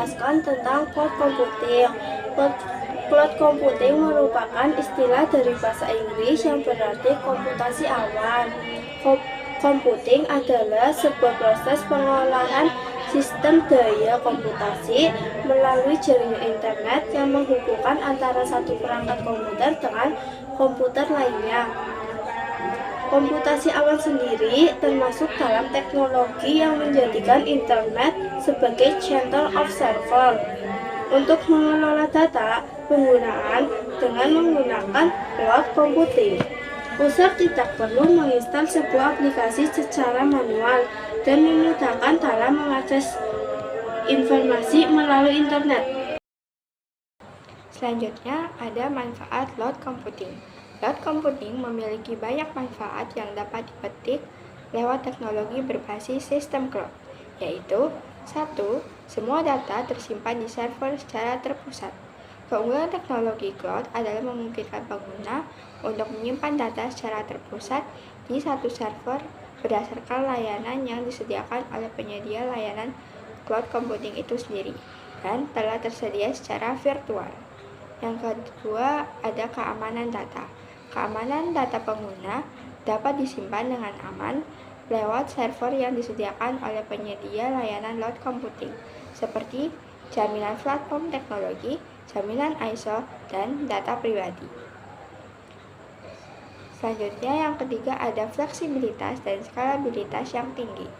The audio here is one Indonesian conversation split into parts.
menjelaskan tentang cloud computing. Cloud computing merupakan istilah dari bahasa Inggris yang berarti komputasi awan. Computing adalah sebuah proses pengolahan sistem daya komputasi melalui jaringan internet yang menghubungkan antara satu perangkat komputer dengan komputer lainnya. Komputasi awan sendiri termasuk dalam teknologi yang menjadikan internet sebagai center of server untuk mengelola data penggunaan dengan menggunakan cloud computing. User tidak perlu menginstal sebuah aplikasi secara manual dan memudahkan dalam mengakses informasi melalui internet. Selanjutnya ada manfaat cloud computing. Cloud computing memiliki banyak manfaat yang dapat dipetik lewat teknologi berbasis sistem cloud, yaitu 1. Semua data tersimpan di server secara terpusat. Keunggulan teknologi cloud adalah memungkinkan pengguna untuk menyimpan data secara terpusat di satu server berdasarkan layanan yang disediakan oleh penyedia layanan cloud computing itu sendiri dan telah tersedia secara virtual. Yang kedua, ada keamanan data. Keamanan data pengguna dapat disimpan dengan aman lewat server yang disediakan oleh penyedia layanan cloud computing, seperti jaminan platform teknologi, jaminan ISO, dan data pribadi. Selanjutnya yang ketiga ada fleksibilitas dan skalabilitas yang tinggi.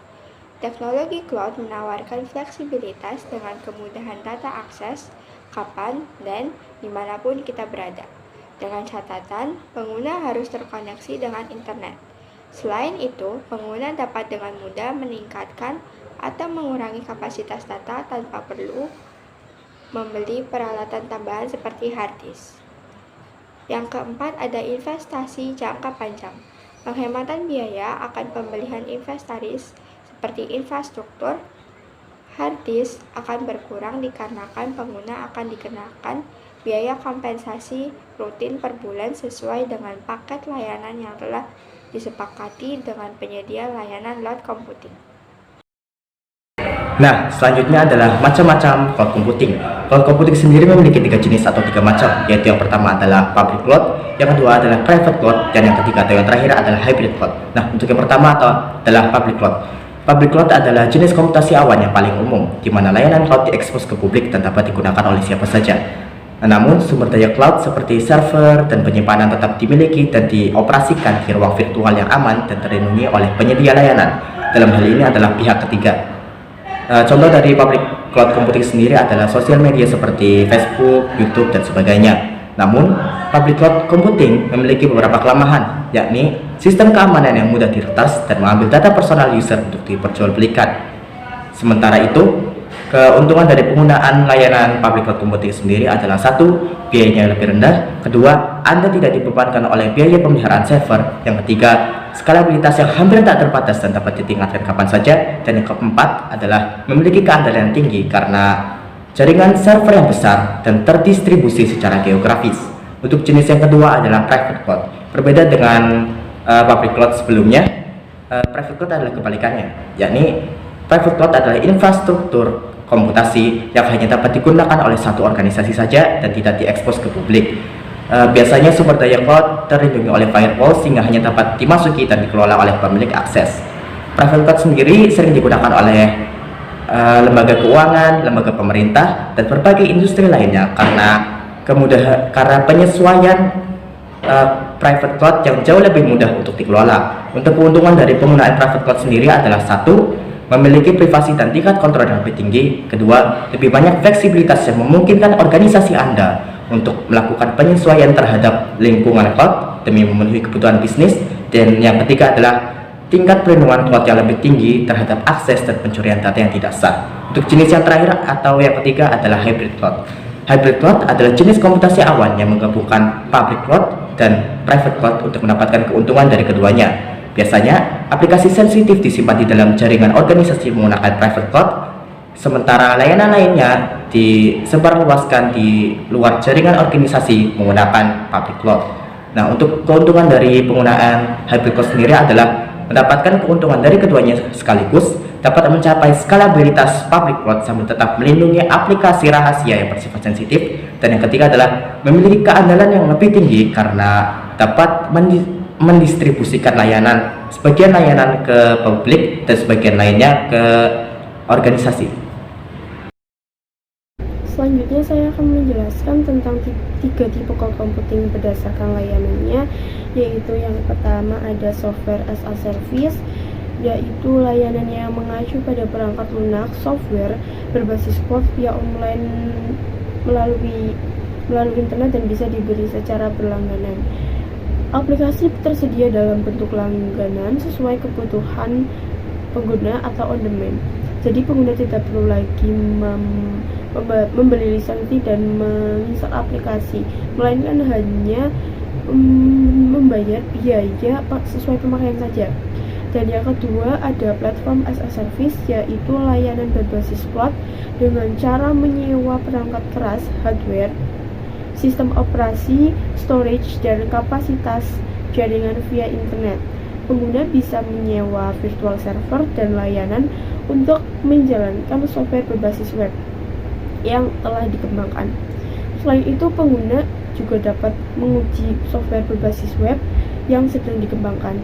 Teknologi cloud menawarkan fleksibilitas dengan kemudahan data akses kapan dan dimanapun kita berada. Dengan catatan, pengguna harus terkoneksi dengan internet. Selain itu, pengguna dapat dengan mudah meningkatkan atau mengurangi kapasitas data tanpa perlu membeli peralatan tambahan seperti hard disk. Yang keempat ada investasi jangka panjang. Penghematan biaya akan pembelian inventaris seperti infrastruktur hard disk akan berkurang dikarenakan pengguna akan dikenakan biaya kompensasi rutin per bulan sesuai dengan paket layanan yang telah disepakati dengan penyedia layanan cloud computing. Nah, selanjutnya adalah macam-macam cloud computing. Cloud computing sendiri memiliki 3 jenis atau 3 macam, yaitu yang pertama adalah public cloud, yang kedua adalah private cloud, dan yang ketiga atau yang terakhir adalah hybrid cloud. Nah, untuk yang pertama adalah public cloud. Public cloud adalah jenis komputasi awan yang paling umum, di mana layanan cloud diekspos ke publik dan dapat digunakan oleh siapa saja. Namun, sumber daya cloud seperti server dan penyimpanan tetap dimiliki dan dioperasikan di ruang virtual yang aman dan terlindungi oleh penyedia layanan. Dalam hal ini adalah pihak ketiga. Contoh dari public cloud computing sendiri adalah sosial media seperti Facebook, YouTube, dan sebagainya. Namun, public cloud computing memiliki beberapa kelemahan, yakni sistem keamanan yang mudah diretas dan mengambil data personal user untuk diperjualbelikan. Sementara itu, keuntungan dari penggunaan layanan public cloud computing sendiri adalah 1. Biayanya lebih rendah, kedua, Anda tidak dibebankan oleh biaya pemeliharaan server, yang ketiga, skalabilitas yang hampir tak terbatas dan dapat ditingkatkan kapan saja, dan yang keempat adalah memiliki keandalan yang tinggi karena jaringan server yang besar dan terdistribusi secara geografis. Untuk jenis yang kedua adalah private cloud. Berbeda dengan public cloud sebelumnya, private cloud adalah kebalikannya, yakni private cloud adalah infrastruktur komputasi yang hanya dapat digunakan oleh satu organisasi saja dan tidak diekspos ke publik. Biasanya sumber daya cloud terlindungi oleh firewall sehingga hanya dapat dimasuki dan dikelola oleh pemilik akses. Private cloud sendiri sering digunakan oleh lembaga keuangan, lembaga pemerintah, dan berbagai industri lainnya karena penyesuaian private cloud yang jauh lebih mudah untuk dikelola. Untuk keuntungan dari penggunaan private cloud sendiri adalah 1. Memiliki privasi dan tingkat kontrol yang lebih tinggi. Kedua, lebih banyak fleksibilitas yang memungkinkan organisasi Anda untuk melakukan penyesuaian terhadap lingkungan cloud demi memenuhi kebutuhan bisnis. Dan yang ketiga adalah tingkat perlindungan cloud yang lebih tinggi terhadap akses dan pencurian data yang tidak sah. Untuk jenis yang terakhir atau yang ketiga adalah hybrid cloud. Hybrid cloud adalah jenis komputasi awan yang menggabungkan public cloud dan private cloud untuk mendapatkan keuntungan dari keduanya. Biasanya, aplikasi sensitif disimpan di dalam jaringan organisasi menggunakan private cloud, sementara layanan lainnya disebarluaskan di luar jaringan organisasi menggunakan public cloud. Nah, untuk keuntungan dari penggunaan hybrid cloud sendiri adalah mendapatkan keuntungan dari keduanya sekaligus dapat mencapai skalabilitas public cloud sambil tetap melindungi aplikasi rahasia yang bersifat sensitif. Dan yang ketiga adalah memiliki keandalan yang lebih tinggi karena dapat mendistribusikan sebagian layanan ke publik dan sebagian lainnya ke organisasi. Selanjutnya saya akan menjelaskan tentang tiga tipe cloud computing berdasarkan layanannya, yaitu yang pertama ada software as a service, yaitu layanan yang mengacu pada perangkat lunak software berbasis cloud via online melalui internet dan bisa dibeli secara berlangganan. Aplikasi tersedia dalam bentuk langganan sesuai kebutuhan pengguna atau on demand. Jadi pengguna tidak perlu lagi membeli lisensi dan menginstal aplikasi, melainkan hanya membayar biaya sesuai pemakaian saja. Dan yang kedua ada platform as a service, yaitu layanan berbasis cloud dengan cara menyewa perangkat keras, hardware, sistem operasi, storage, dan kapasitas jaringan via internet. Pengguna bisa menyewa virtual server dan layanan untuk menjalankan software berbasis web yang telah dikembangkan. Selain itu, pengguna juga dapat menguji software berbasis web yang sedang dikembangkan.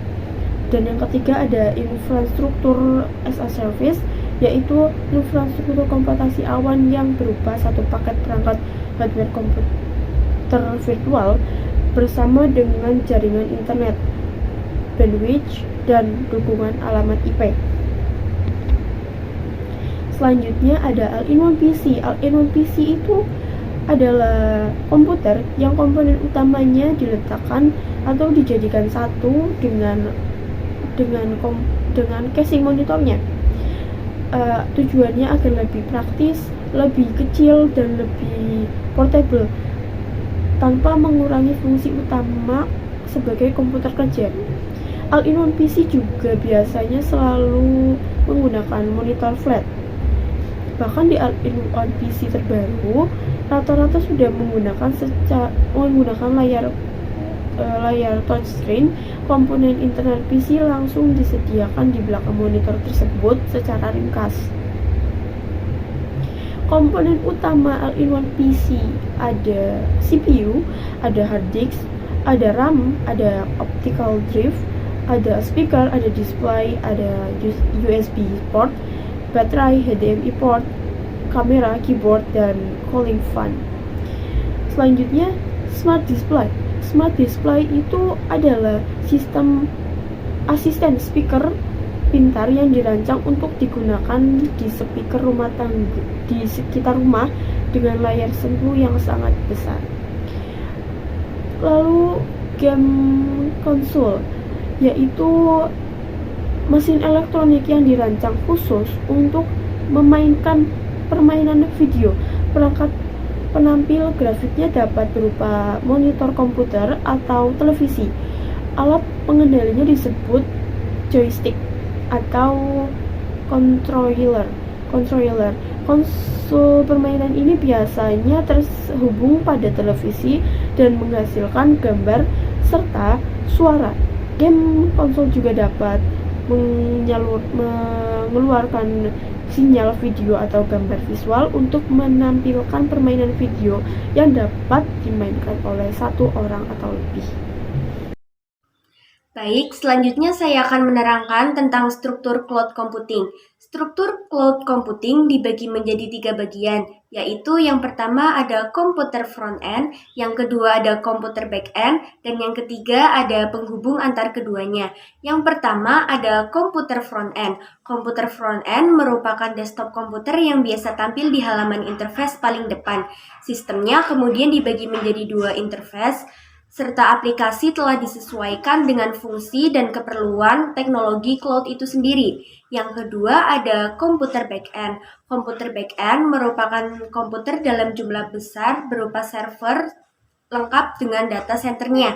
Dan yang ketiga ada infrastruktur as a service, yaitu infrastruktur komputasi awan yang berupa satu paket perangkat hardware komputer virtual bersama dengan jaringan internet, bandwidth, dan dukungan alamat IP. Selanjutnya ada all-in-one PC. All-in-one PC itu adalah komputer yang komponen utamanya diletakkan atau dijadikan satu dengan casing monitornya. Tujuannya agar lebih praktis, lebih kecil, dan lebih portable tanpa mengurangi fungsi utama sebagai komputer kerja. All-in-one PC juga biasanya selalu menggunakan monitor flat. Bahkan di all-in-one PC terbaru rata-rata sudah menggunakan layar touchscreen. Komponen internal PC langsung disediakan di belakang monitor tersebut secara ringkas. Komponen utama all-in-one PC ada CPU, ada hard disk, ada RAM, ada optical drive, ada speaker, ada display, ada USB port, baterai, HDMI port, kamera, keyboard, dan cooling fan. Selanjutnya, smart display. Smart display itu adalah sistem asisten speaker pintar yang dirancang untuk digunakan di speaker rumah tangga di sekitar rumah dengan layar sentuh yang sangat besar. Lalu game konsol, yaitu mesin elektronik yang dirancang khusus untuk memainkan permainan video. Perangkat penampil grafiknya dapat berupa monitor komputer atau televisi. Alat pengendalinya disebut joystick atau controller. Konsol permainan ini biasanya terhubung pada televisi dan menghasilkan gambar serta suara. Game konsol juga dapat mengeluarkan sinyal video atau gambar visual untuk menampilkan permainan video yang dapat dimainkan oleh satu orang atau lebih. Baik, selanjutnya saya akan menerangkan tentang struktur cloud computing. Struktur cloud computing dibagi menjadi 3 bagian, yaitu yang pertama ada komputer front end, yang kedua ada komputer back end, dan yang ketiga ada penghubung antar keduanya. Yang pertama ada komputer front end. Komputer front end merupakan desktop komputer yang biasa tampil di halaman interface paling depan. Sistemnya kemudian dibagi menjadi 2 interface, serta aplikasi telah disesuaikan dengan fungsi dan keperluan teknologi cloud itu sendiri. Yang kedua ada komputer back-end. Komputer back-end merupakan komputer dalam jumlah besar berupa server lengkap dengan data centernya.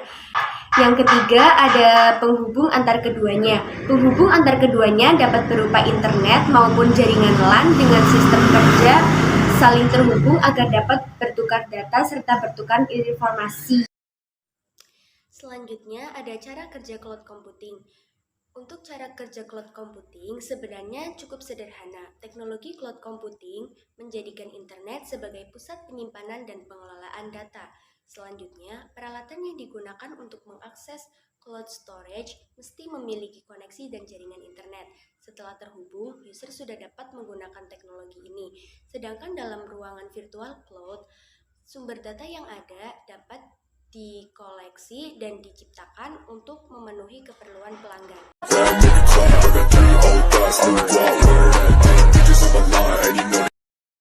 Yang ketiga ada penghubung antar keduanya. Penghubung antar keduanya dapat berupa internet maupun jaringan LAN dengan sistem kerja saling terhubung agar dapat bertukar data serta bertukar informasi. Selanjutnya ada cara kerja cloud computing. Untuk cara kerja cloud computing sebenarnya cukup sederhana. Teknologi cloud computing menjadikan internet sebagai pusat penyimpanan dan pengelolaan data. Selanjutnya, peralatan yang digunakan untuk mengakses cloud storage mesti memiliki koneksi dan jaringan internet. Setelah terhubung, user sudah dapat menggunakan teknologi ini. Sedangkan dalam ruangan virtual cloud, sumber data yang ada dapat dikoleksi dan diciptakan untuk memenuhi keperluan pelanggan.